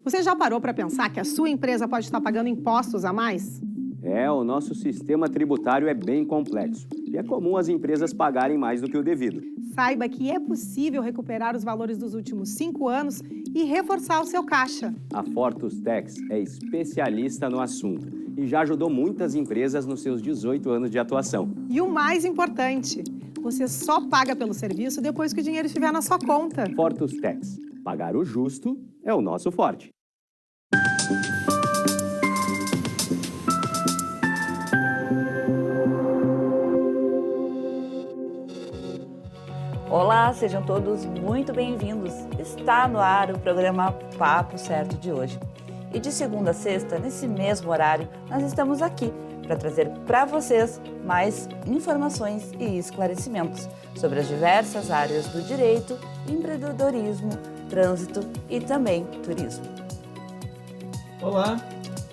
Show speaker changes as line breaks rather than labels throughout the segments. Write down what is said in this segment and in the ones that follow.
Você já parou para pensar que a sua empresa pode estar pagando impostos a mais?
O nosso sistema tributário é bem complexo e é comum as empresas pagarem mais do que o devido.
Saiba que é possível recuperar os valores dos últimos 5 anos e reforçar o seu caixa.
A Fortus Tax é especialista no assunto e já ajudou muitas empresas nos seus 18 anos de atuação.
E o mais importante, você só paga pelo serviço depois que o dinheiro estiver na sua conta.
Fortus Tax. Pagar o justo é o nosso forte.
Olá, sejam todos muito bem-vindos. Está no ar o programa Papo Certo de hoje. E de segunda a sexta, nesse mesmo horário, nós estamos aqui para trazer para vocês mais informações e esclarecimentos sobre as diversas áreas do direito, empreendedorismo, trânsito e também turismo.
Olá,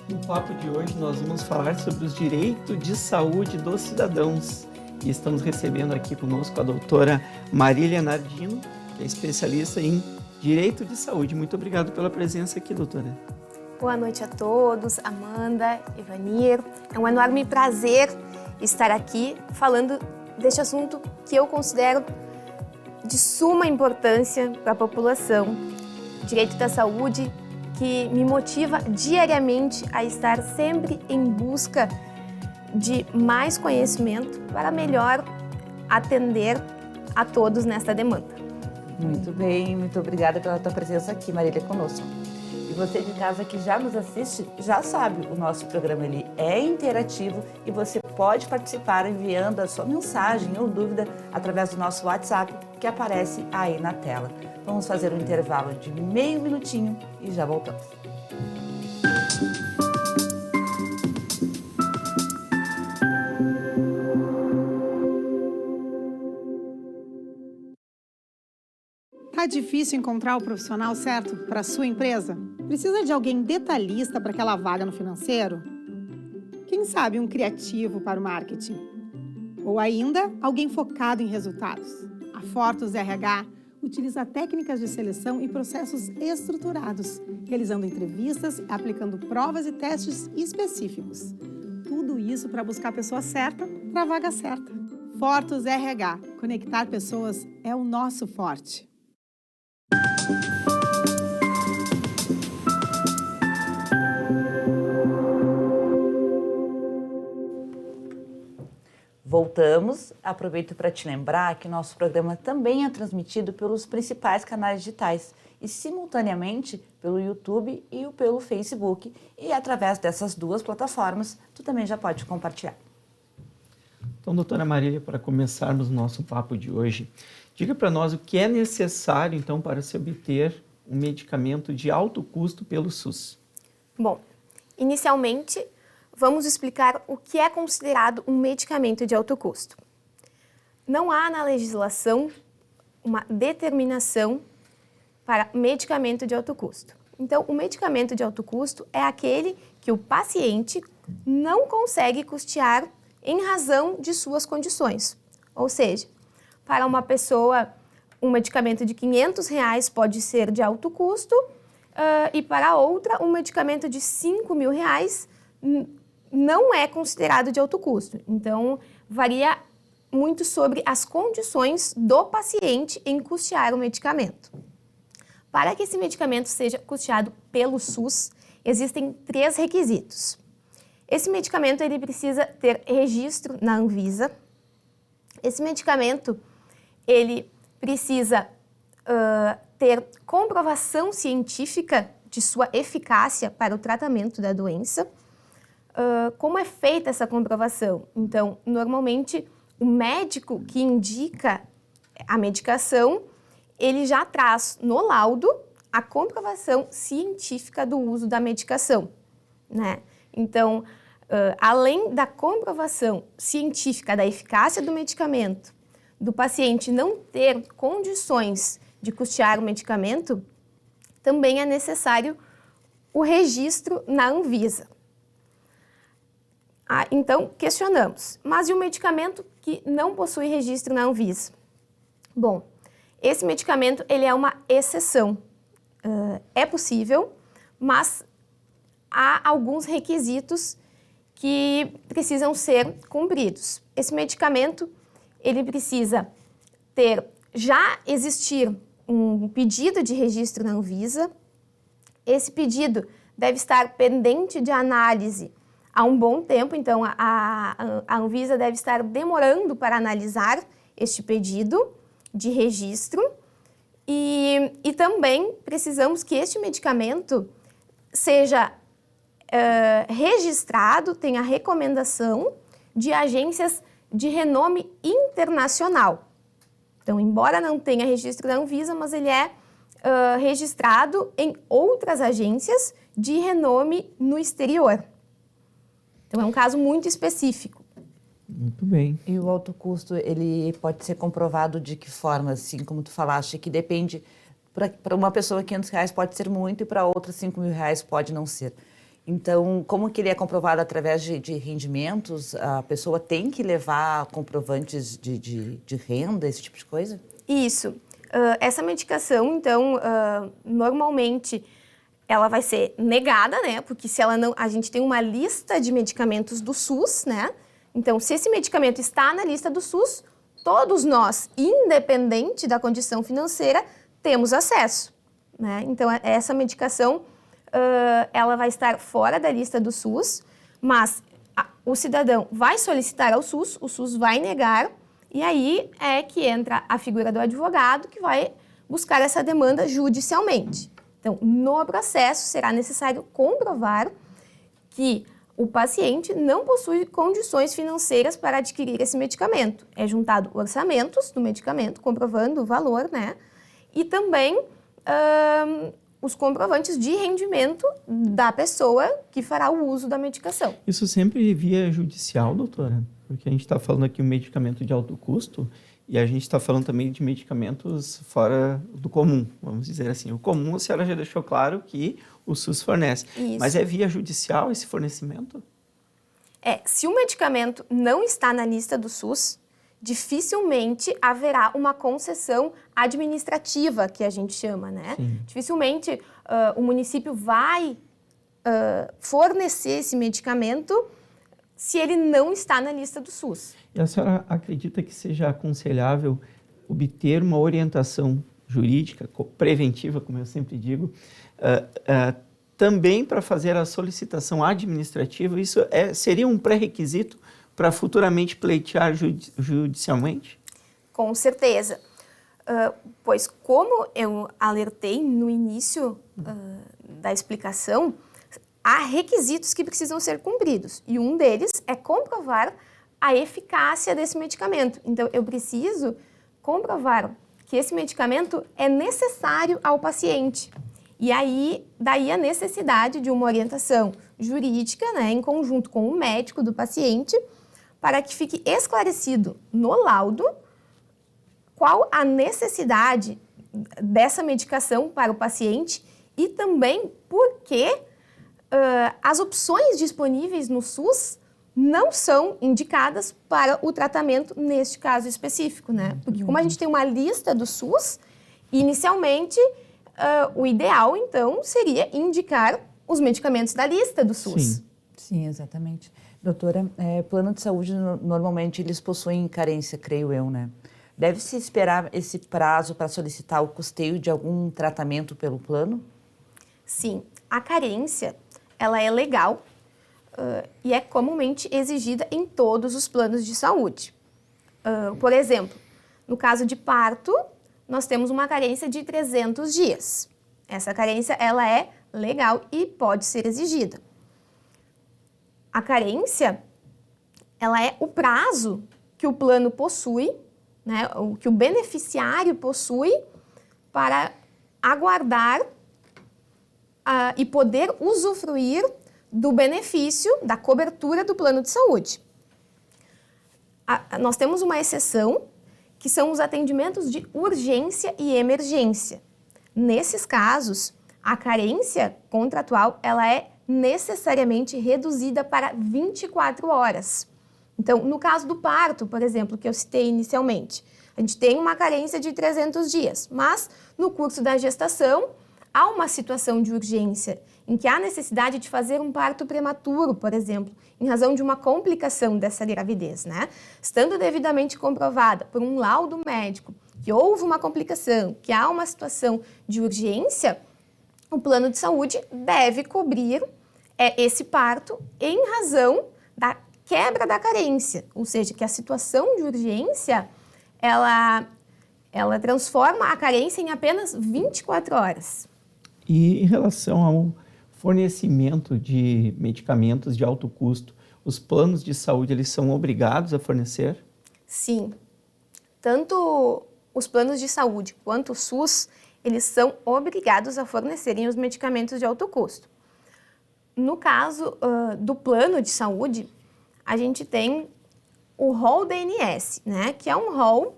no papo de hoje nós vamos falar sobre os direitos de saúde dos cidadãos. E estamos recebendo aqui conosco a doutora Marília Nardino, que é especialista em direito de saúde. Muito obrigado pela presença aqui, doutora.
Boa noite a todos, Amanda, Ivanir. É um enorme prazer estar aqui falando deste assunto que eu considero de suma importância para a população. Direito da saúde, que me motiva diariamente a estar sempre em busca de mais conhecimento para melhor atender a todos nesta demanda.
Muito bem, muito obrigada pela tua presença aqui, Marília, conosco. E você de casa que já nos assiste, já sabe, o nosso programa ele é interativo e você pode participar enviando a sua mensagem ou dúvida através do nosso WhatsApp que aparece aí na tela. Vamos fazer um intervalo de meio minutinho e já voltamos.
Tá difícil encontrar o profissional certo para a sua empresa? Precisa de alguém detalhista para aquela vaga no financeiro? Quem sabe um criativo para o marketing? Ou ainda, alguém focado em resultados? A Fortus RH utiliza técnicas de seleção e processos estruturados, realizando entrevistas e aplicando provas e testes específicos. Tudo isso para buscar a pessoa certa para a vaga certa. Fortus RH. Conectar pessoas é o nosso forte.
Voltamos. Aproveito para te lembrar que nosso programa também é transmitido pelos principais canais digitais e simultaneamente pelo YouTube e pelo Facebook. E através dessas duas plataformas, tu também já pode compartilhar.
Então, doutora Marília, para começarmos o nosso papo de hoje, diga para nós o que é necessário, então, para se obter um medicamento de alto custo pelo SUS.
Bom, inicialmente, vamos explicar o que é considerado um medicamento de alto custo. Não há na legislação uma determinação para medicamento de alto custo. Então, o medicamento de alto custo é aquele que o paciente não consegue custear em razão de suas condições. Ou seja, para uma pessoa, um medicamento de R$500 pode ser de alto custo e para outra, um medicamento de R$5.000 não é considerado de alto custo. Então, varia muito sobre as condições do paciente em custear o medicamento. Para que esse medicamento seja custeado pelo SUS, existem 3 requisitos. Esse medicamento ele precisa ter registro na Anvisa. Esse medicamento ele precisa ter comprovação científica de sua eficácia para o tratamento da doença. Como é feita essa comprovação? Então, normalmente, o médico que indica a medicação, ele já traz no laudo a comprovação científica do uso da medicação, né? Então, além da comprovação científica da eficácia do medicamento, do paciente não ter condições de custear o medicamento, também é necessário o registro na Anvisa. Então, questionamos, mas e o medicamento que não possui registro na Anvisa? Bom, esse medicamento ele é uma exceção. É possível mas há alguns requisitos que precisam ser cumpridos. Esse medicamento, ele precisa já existir um pedido de registro na Anvisa. Esse pedido deve estar pendente de análise há um bom tempo, então a Anvisa deve estar demorando para analisar este pedido de registro. E também precisamos que este medicamento seja registrado, tenha recomendação de agências de renome internacional. Então, embora não tenha registro da Anvisa, mas ele é registrado em outras agências de renome no exterior. Então, é um caso muito específico.
Muito bem.
E o alto custo, ele pode ser comprovado de que forma, assim como tu falaste, que depende, para uma pessoa R$500 pode ser muito e para outra R$5.000 pode não ser. Então, como que ele é comprovado através de rendimentos? A pessoa tem que levar comprovantes de renda, esse tipo de coisa?
Isso. Essa medicação, então, normalmente ela vai ser negada, né? Porque se ela não, a gente tem uma lista de medicamentos do SUS, né? Então, se esse medicamento está na lista do SUS, todos nós, independente da condição financeira, temos acesso, né? Então, essa medicação, ela vai estar fora da lista do SUS, mas o cidadão vai solicitar ao SUS, o SUS vai negar, e aí é que entra a figura do advogado que vai buscar essa demanda judicialmente. Então, no processo, será necessário comprovar que o paciente não possui condições financeiras para adquirir esse medicamento. É juntado orçamentos do medicamento, comprovando o valor, né? E também os comprovantes de rendimento da pessoa que fará o uso da medicação.
Isso sempre via judicial, doutora? Porque a gente está falando aqui um medicamento de alto custo e a gente está falando também de medicamentos fora do comum, vamos dizer assim. O comum, a senhora já deixou claro que o SUS fornece.
Isso.
Mas é via judicial esse fornecimento?
Se o medicamento não está na lista do SUS, dificilmente haverá uma concessão administrativa, que a gente chama, né?
Sim.
Dificilmente o município vai fornecer esse medicamento se ele não está na lista do SUS.
E a senhora acredita que seja aconselhável obter uma orientação jurídica, preventiva, como eu sempre digo, também para fazer a solicitação administrativa? Isso seria um pré-requisito para futuramente pleitear judicialmente?
Com certeza. Pois, como eu alertei no início da explicação, há requisitos que precisam ser cumpridos. E um deles é comprovar a eficácia desse medicamento. Então, eu preciso comprovar que esse medicamento é necessário ao paciente. E aí, daí a necessidade de uma orientação jurídica, né, em conjunto com o médico do paciente, para que fique esclarecido no laudo qual a necessidade dessa medicação para o paciente e também por que as opções disponíveis no SUS não são indicadas para o tratamento neste caso específico, né? Porque como a gente tem uma lista do SUS, inicialmente o ideal, então, seria indicar os medicamentos da lista do SUS.
Sim, exatamente. Doutora, plano de saúde, normalmente, eles possuem carência, creio eu, né? Deve-se esperar esse prazo para solicitar o custeio de algum tratamento pelo plano?
Sim, a carência, ela é legal e é comumente exigida em todos os planos de saúde. Por exemplo, no caso de parto, nós temos uma carência de 300 dias. Essa carência, ela é legal e pode ser exigida. A carência, ela é o prazo que o plano possui, né, o que o beneficiário possui para aguardar e poder usufruir do benefício da cobertura do plano de saúde. Nós temos uma exceção, que são os atendimentos de urgência e emergência. Nesses casos, a carência contratual, ela é necessariamente reduzida para 24 horas. Então, no caso do parto, por exemplo, que eu citei inicialmente, a gente tem uma carência de 300 dias, mas no curso da gestação há uma situação de urgência em que há necessidade de fazer um parto prematuro, por exemplo, em razão de uma complicação dessa gravidez, né? Estando devidamente comprovada por um laudo médico que houve uma complicação, que há uma situação de urgência, o plano de saúde deve cobrir esse parto em razão da quebra da carência, ou seja, que a situação de urgência, ela transforma a carência em apenas 24 horas.
E em relação ao fornecimento de medicamentos de alto custo, os planos de saúde, eles são obrigados a fornecer?
Sim. Tanto os planos de saúde quanto o SUS, eles são obrigados a fornecerem os medicamentos de alto custo. No caso do plano de saúde, a gente tem o rol DNS, né, que é um rol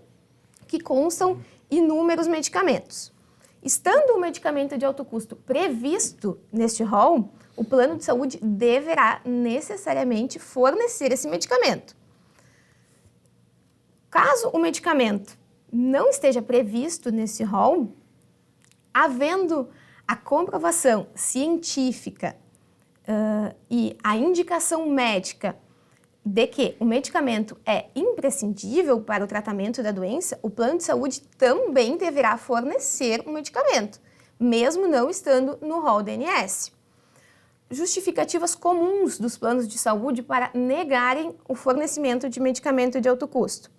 que constam inúmeros medicamentos. Estando o medicamento de alto custo previsto neste rol, o plano de saúde deverá necessariamente fornecer esse medicamento. Caso o medicamento não esteja previsto nesse rol, havendo a comprovação científica e a indicação médica de que o medicamento é imprescindível para o tratamento da doença, o plano de saúde também deverá fornecer o medicamento, mesmo não estando no rol DNS. Justificativas comuns dos planos de saúde para negarem o fornecimento de medicamento de alto custo.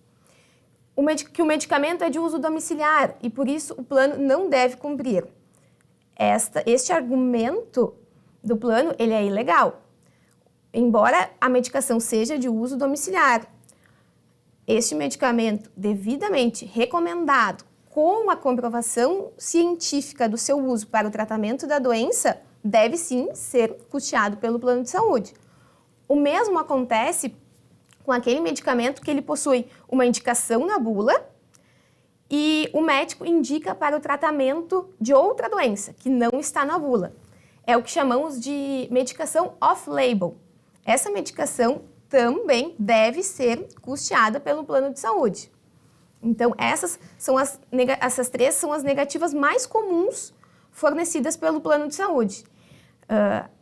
Que o medicamento é de uso domiciliar e, por isso, o plano não deve cumprir. Este argumento do plano, ele é ilegal. Embora a medicação seja de uso domiciliar, este medicamento devidamente recomendado com a comprovação científica do seu uso para o tratamento da doença deve sim ser custeado pelo plano de saúde. O mesmo acontece com aquele medicamento que ele possui uma indicação na bula e o médico indica para o tratamento de outra doença que não está na bula. É o que chamamos de medicação off-label. Essa medicação também deve ser custeada pelo plano de saúde. Então, essas três são as negativas mais comuns fornecidas pelo plano de saúde.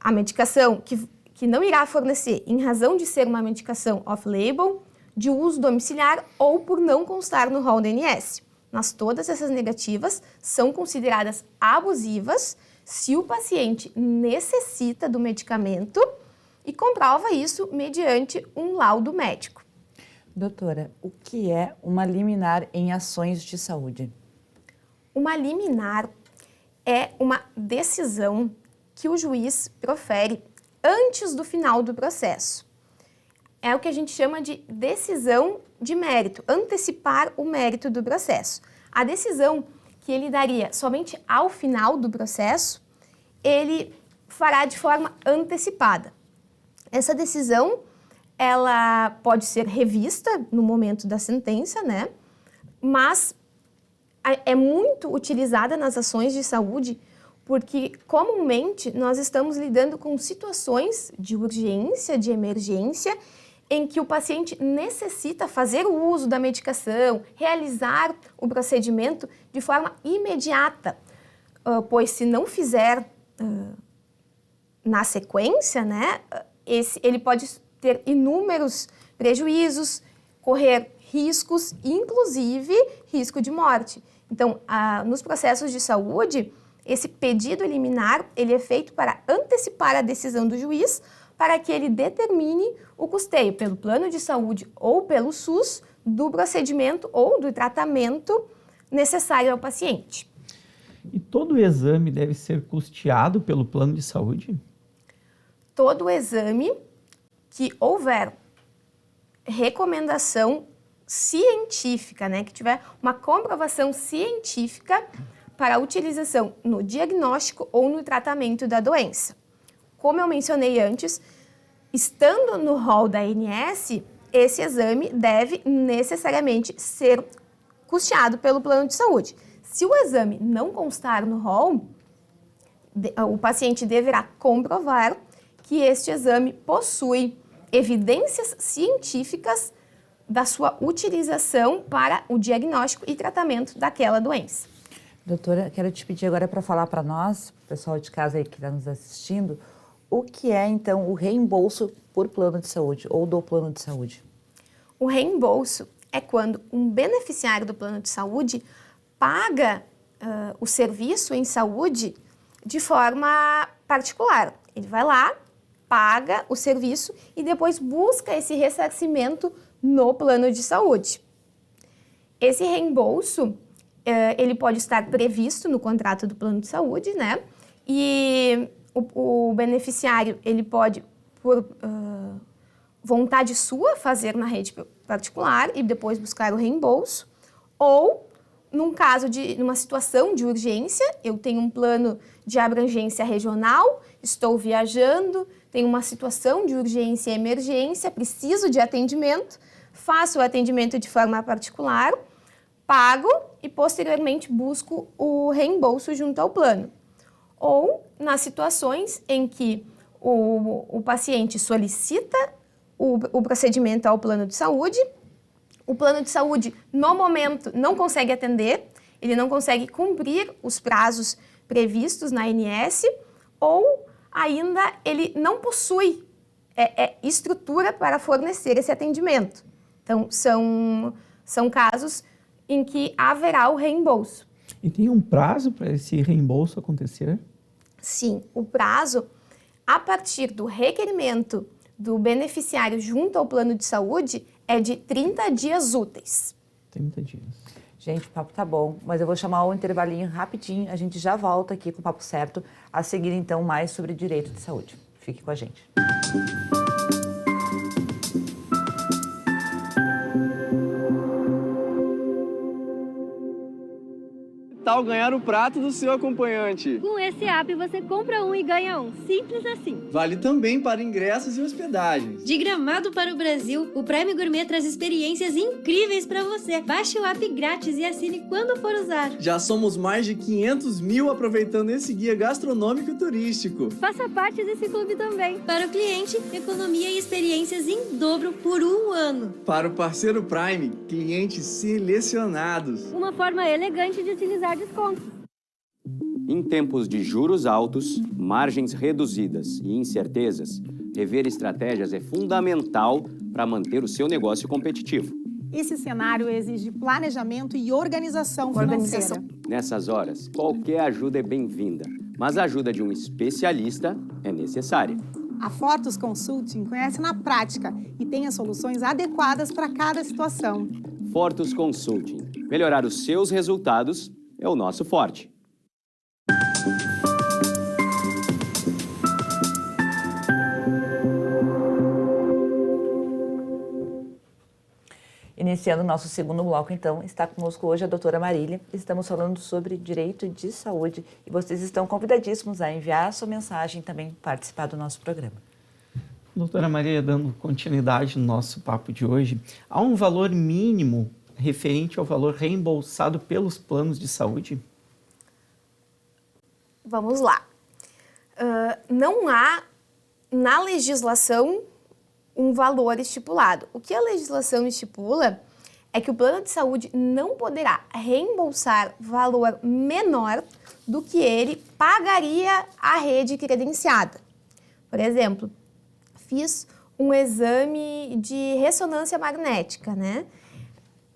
A medicação que não irá fornecer em razão de ser uma medicação off-label, de uso domiciliar ou por não constar no rol DNS. Mas todas essas negativas são consideradas abusivas se o paciente necessita do medicamento e comprova isso mediante um laudo médico.
Doutora, o que é uma liminar em ações de saúde?
Uma liminar é uma decisão que o juiz profere antes do final do processo. É o que a gente chama de decisão de mérito, antecipar o mérito do processo. A decisão que ele daria somente ao final do processo, ele fará de forma antecipada. Essa decisão, ela pode ser revista no momento da sentença, né? Mas é muito utilizada nas ações de saúde porque, comumente, nós estamos lidando com situações de urgência, de emergência, em que o paciente necessita fazer o uso da medicação, realizar o procedimento de forma imediata, pois se não fizer na sequência, né, ele pode ter inúmeros prejuízos, correr riscos, inclusive risco de morte. Então, nos processos de saúde, esse pedido liminar, ele é feito para antecipar a decisão do juiz para que ele determine o custeio pelo plano de saúde ou pelo SUS do procedimento ou do tratamento necessário ao paciente.
E todo exame deve ser custeado pelo plano de saúde?
Todo exame que houver recomendação científica, né, que tiver uma comprovação científica para a utilização no diagnóstico ou no tratamento da doença. Como eu mencionei antes, estando no rol da ANS, esse exame deve necessariamente ser custeado pelo plano de saúde. Se o exame não constar no rol, o paciente deverá comprovar que este exame possui evidências científicas da sua utilização para o diagnóstico e tratamento daquela doença.
Doutora, quero te pedir agora para falar para nós, pessoal de casa aí que está nos assistindo, o que é, então, o reembolso por plano de saúde ou do plano de saúde?
O reembolso é quando um beneficiário do plano de saúde paga o serviço em saúde de forma particular. Ele vai lá, paga o serviço e depois busca esse ressarcimento no plano de saúde. Esse reembolso, ele pode estar previsto no contrato do plano de saúde, né? E o beneficiário, ele pode, por vontade sua, fazer na rede particular e depois buscar o reembolso. Ou, numa situação de urgência, eu tenho um plano de abrangência regional, estou viajando, tenho uma situação de urgência e emergência, preciso de atendimento, faço o atendimento de forma particular, pago e posteriormente busco o reembolso junto ao plano. Ou nas situações em que o paciente solicita o procedimento ao plano de saúde, o plano de saúde, no momento, não consegue atender, ele não consegue cumprir os prazos previstos na ANS, ou ainda ele não possui estrutura para fornecer esse atendimento. Então, são casos em que haverá o reembolso.
E tem um prazo para esse reembolso acontecer?
Sim, o prazo, a partir do requerimento do beneficiário junto ao plano de saúde, é de 30 dias úteis.
30 dias.
Gente, o papo tá bom, mas eu vou chamar um intervalinho rapidinho, a gente já volta aqui com o Papo Certo, a seguir então mais sobre direito de saúde. Fique com a gente.
Tal ganhar o prato do seu acompanhante.
Com esse app você compra um e ganha um. Simples assim.
Vale também para ingressos e hospedagens.
De Gramado para o Brasil, o Prime Gourmet traz experiências incríveis para você. Baixe o app grátis e assine quando for usar.
Já somos mais de 500 mil aproveitando esse guia gastronômico e turístico.
Faça parte desse clube também. Para o cliente, economia e experiências em dobro por um ano.
Para o parceiro Prime, clientes selecionados.
Uma forma elegante de utilizar descontos.
Em tempos de juros altos, margens reduzidas e incertezas, rever estratégias é fundamental para manter o seu negócio competitivo.
Esse cenário exige planejamento e organização financeira.
Nessas horas, qualquer ajuda é bem-vinda, mas a ajuda de um especialista é necessária.
A Fortus Consulting conhece na prática e tem as soluções adequadas para cada situação.
Fortus Consulting. Melhorar os seus resultados é o nosso forte.
Iniciando o nosso segundo bloco, então, está conosco hoje a doutora Marília. Estamos falando sobre direito de saúde e vocês estão convidadíssimos a enviar a sua mensagem e também participar do nosso programa.
Doutora Marília, dando continuidade no nosso papo de hoje, há um valor mínimo referente ao valor reembolsado pelos planos de saúde?
Vamos lá. Não há na legislação um valor estipulado. O que a legislação estipula é que o plano de saúde não poderá reembolsar valor menor do que ele pagaria à rede credenciada. Por exemplo, fiz um exame de ressonância magnética, né?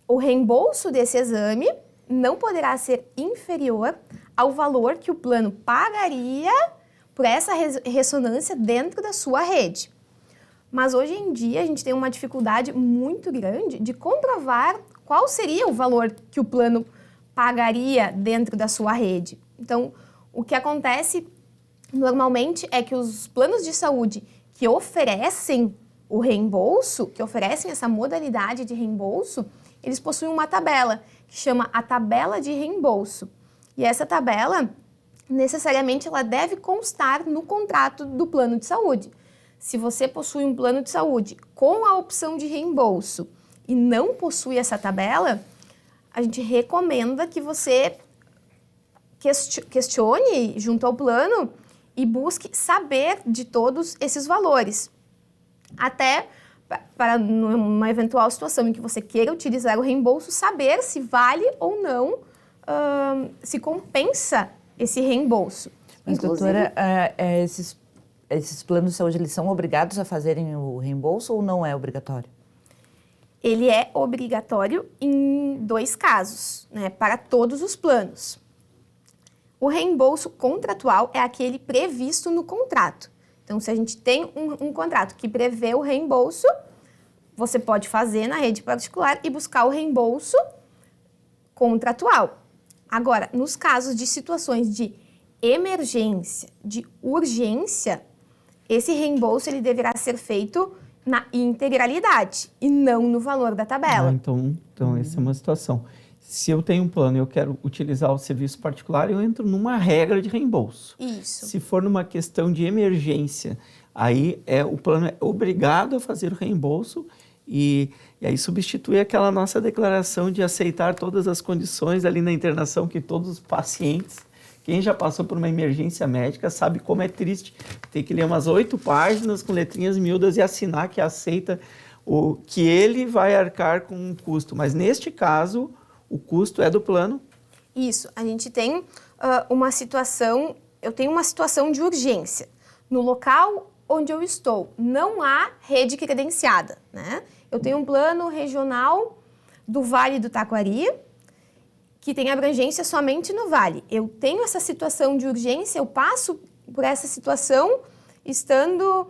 O reembolso desse exame não poderá ser inferior ao valor que o plano pagaria por essa ressonância dentro da sua rede. Mas hoje em dia a gente tem uma dificuldade muito grande de comprovar qual seria o valor que o plano pagaria dentro da sua rede. Então, o que acontece normalmente é que os planos de saúde que oferecem o reembolso, que oferecem essa modalidade de reembolso, eles possuem uma tabela que chama a tabela de reembolso. E essa tabela, necessariamente, ela deve constar no contrato do plano de saúde. Se você possui um plano de saúde com a opção de reembolso e não possui essa tabela, a gente recomenda que você questione junto ao plano e busque saber de todos esses valores. Até para numa eventual situação em que você queira utilizar o reembolso, saber se vale ou não se compensa esse reembolso.
Mas,
Inclusive,
doutora, esses planos de saúde, eles são obrigados a fazerem o reembolso ou não é obrigatório?
ele é obrigatório em 2 casos, né, para todos os planos. O reembolso contratual é aquele previsto no contrato. Então, se a gente tem um contrato que prevê o reembolso, você pode fazer na rede particular e buscar o reembolso contratual. Agora, nos casos de situações de emergência, de urgência, esse reembolso ele deverá ser feito na integralidade e não no valor da tabela.
Então essa é uma situação. Se eu tenho um plano e eu quero utilizar o serviço particular, eu entro numa regra de reembolso.
Isso.
Se for numa questão de emergência, aí o plano é obrigado a fazer o reembolso e aí substitui aquela nossa declaração de aceitar todas as condições ali na internação que todos os pacientes, quem já passou por uma emergência médica sabe como é triste ter que ler umas 8 páginas com letrinhas miúdas e assinar que aceita que ele vai arcar com um custo. Mas neste caso, o custo é do plano?
Isso. A gente tem uma situação, eu tenho uma situação de urgência. No local onde eu estou, não há rede credenciada, né? Eu tenho um plano regional do Vale do Taquari, que tem abrangência somente no Vale. Eu tenho essa situação de urgência, eu passo por essa situação estando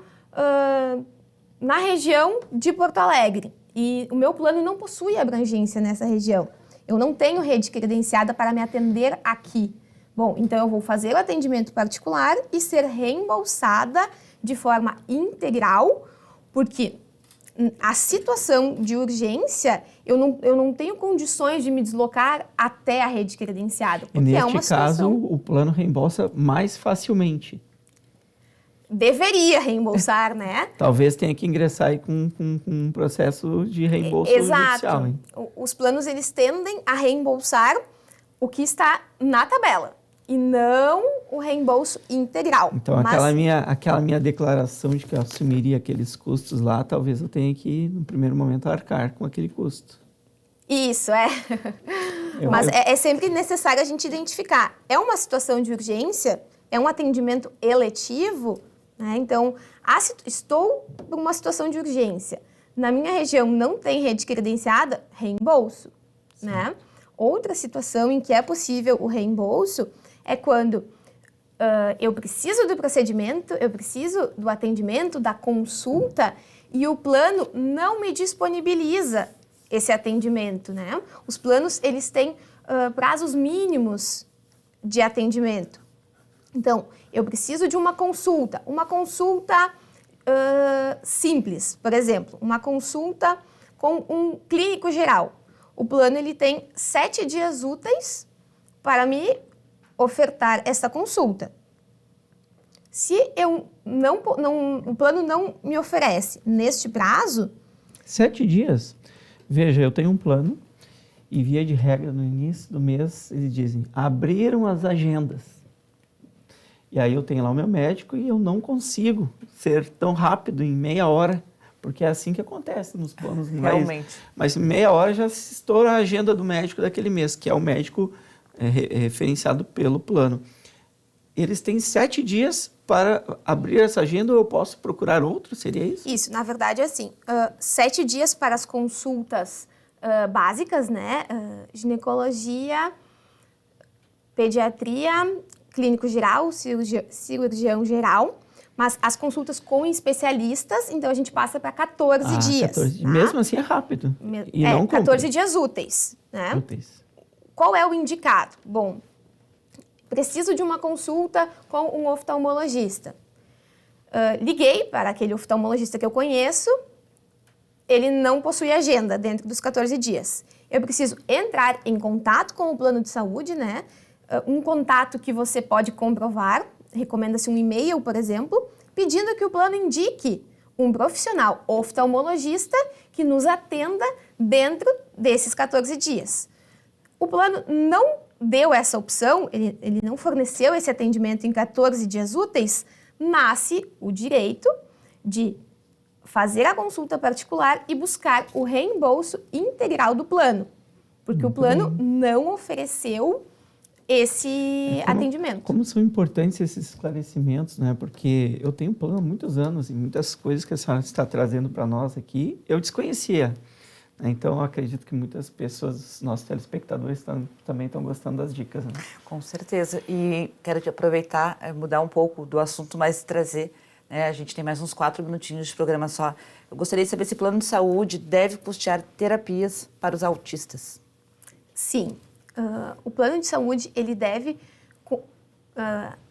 na região de Porto Alegre. E o meu plano não possui abrangência nessa região. Eu não tenho rede credenciada para me atender aqui. Bom, então eu vou fazer o atendimento particular e ser reembolsada de forma integral, porque a situação de urgência, eu não tenho condições de me deslocar até a rede credenciada.
E neste caso, o plano reembolsa mais facilmente.
Deveria reembolsar, né?
Talvez tenha que ingressar aí com um processo de reembolso judicial. Hein?
Os planos, eles tendem a reembolsar o que está na tabela e não o reembolso integral.
Então, aquela minha declaração de que eu assumiria aqueles custos lá, talvez eu tenha que, no primeiro momento, arcar com aquele custo.
Isso, é. Mas é sempre necessário a gente identificar. É uma situação de urgência? É um atendimento eletivo? Né? Então, estou por uma situação de urgência. Na minha região não tem rede credenciada? Reembolso. Né? Outra situação em que é possível o reembolso é quando eu preciso do procedimento, eu preciso do atendimento, da consulta, e o plano não me disponibiliza esse atendimento, né? Os planos, eles têm prazos mínimos de atendimento. Então, eu preciso de uma consulta simples, por exemplo, uma consulta com um clínico geral. O plano, ele tem 7 dias úteis para me ofertar essa consulta. Se o plano não me oferece neste prazo...
7 dias? Veja, eu tenho um plano e, via de regra, no início do mês, eles dizem, abriram as agendas. E aí eu tenho lá o meu médico e eu não consigo ser tão rápido, em meia hora, porque é assim que acontece nos planos.
Realmente.
Mas em meia hora já se estoura a agenda do médico daquele mês, que é o médico referenciado pelo plano. Eles têm 7 dias para abrir essa agenda ou eu posso procurar outro? Seria isso?
Isso, na verdade é assim, 7 dias para as consultas básicas, né? Ginecologia, pediatria, clínico geral, cirurgião geral, mas as consultas com especialistas, então a gente passa para 14 dias. 14,
tá? Mesmo assim é rápido. E não
14 dias úteis, né?
Úteis.
Qual é o indicado? Bom, preciso de uma consulta com um oftalmologista. Liguei para aquele oftalmologista que eu conheço, ele não possui agenda dentro dos 14 dias. Eu preciso entrar em contato com o plano de saúde, né? Um contato que você pode comprovar, recomenda-se um e-mail, por exemplo, pedindo que o plano indique um profissional oftalmologista que nos atenda dentro desses 14 dias. O plano não deu essa opção, ele não forneceu esse atendimento em 14 dias úteis, nasce o direito de fazer a consulta particular e buscar o reembolso integral do plano. porque o plano não ofereceu esse atendimento.
Como são importantes esses esclarecimentos, né? Porque eu tenho plano há muitos anos e muitas coisas que a senhora está trazendo para nós aqui, eu desconhecia. Então, eu acredito que muitas pessoas, nossos telespectadores, também estão gostando das dicas, né?
Com certeza. E quero te aproveitar, mudar um pouco do assunto, mas trazer, né? A gente tem mais uns 4 minutinhos de programa só. Eu gostaria de saber se o plano de saúde deve custear terapias para os autistas.
Sim. O plano de saúde ele deve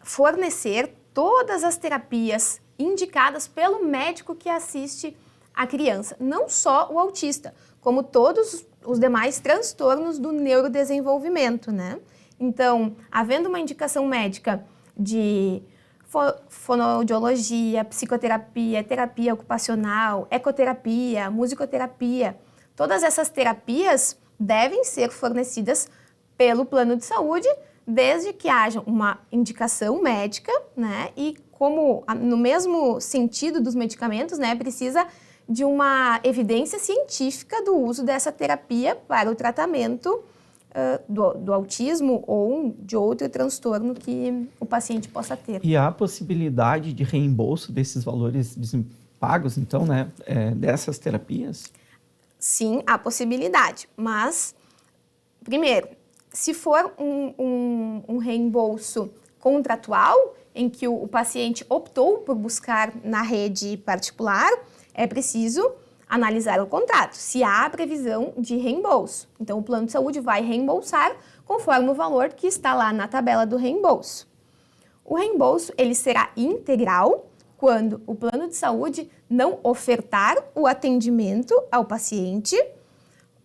fornecer todas as terapias indicadas pelo médico que assiste a criança, não só o autista, como todos os demais transtornos do neurodesenvolvimento, né? Então, havendo uma indicação médica de fonoaudiologia, psicoterapia, terapia ocupacional, ecoterapia, musicoterapia, todas essas terapias devem ser fornecidas pelo plano de saúde, desde que haja uma indicação médica, né? E como no mesmo sentido dos medicamentos, né, precisa de uma evidência científica do uso dessa terapia para o tratamento do autismo ou de outro transtorno que o paciente possa ter.
E há possibilidade de reembolso desses valores pagos, então, né, dessas terapias?
Sim, há possibilidade, mas, primeiro, se for um reembolso contratual, em que o paciente optou por buscar na rede particular, é preciso analisar o contrato, se há previsão de reembolso. Então, o plano de saúde vai reembolsar conforme o valor que está lá na tabela do reembolso. O reembolso ele será integral quando o plano de saúde não ofertar o atendimento ao paciente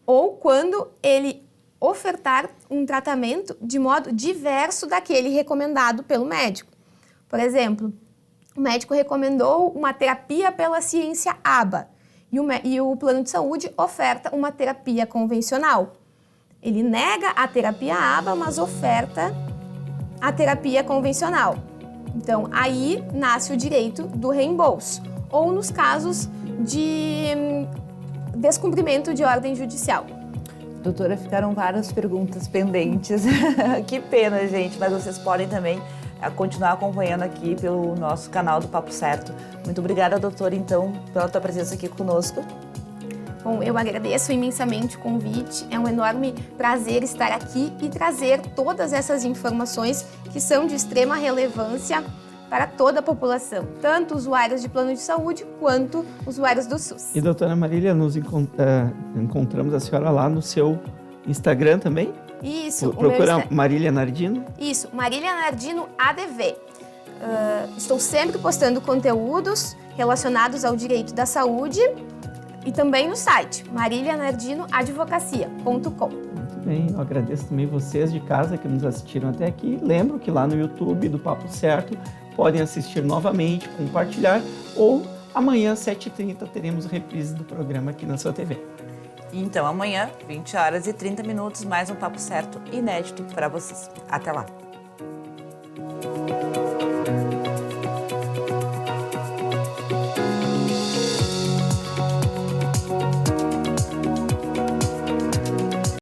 ou quando ele ofertar um tratamento de modo diverso daquele recomendado pelo médico. Por exemplo, o médico recomendou uma terapia pela ciência ABA e o plano de saúde oferta uma terapia convencional. Ele nega a terapia ABA, mas oferta a terapia convencional. Então, aí nasce o direito do reembolso. Ou nos casos de descumprimento de ordem judicial.
Doutora, ficaram várias perguntas pendentes. Que pena, gente, mas vocês podem também continuar acompanhando aqui pelo nosso canal do Papo Certo. Muito obrigada, doutora, então, pela tua presença aqui conosco.
Bom, eu agradeço imensamente o convite. É um enorme prazer estar aqui e trazer todas essas informações que são de extrema relevância para toda a população, tanto usuários de plano de saúde quanto usuários do SUS.
E, doutora Marília, nos encontramos a senhora lá no seu Instagram também?
Isso.
Procura Marília Nardino?
Isso, Marília Nardino ADV. Estou sempre postando conteúdos relacionados ao direito da saúde e também no site marilianardinoadvocacia.com.
Muito bem, eu agradeço também vocês de casa que nos assistiram até aqui. Lembro que lá no YouTube do Papo Certo podem assistir novamente, compartilhar ou amanhã às 7h30 teremos reprise do programa aqui na sua TV.
Então amanhã, 20h30, mais um Papo Certo inédito para vocês. Até lá!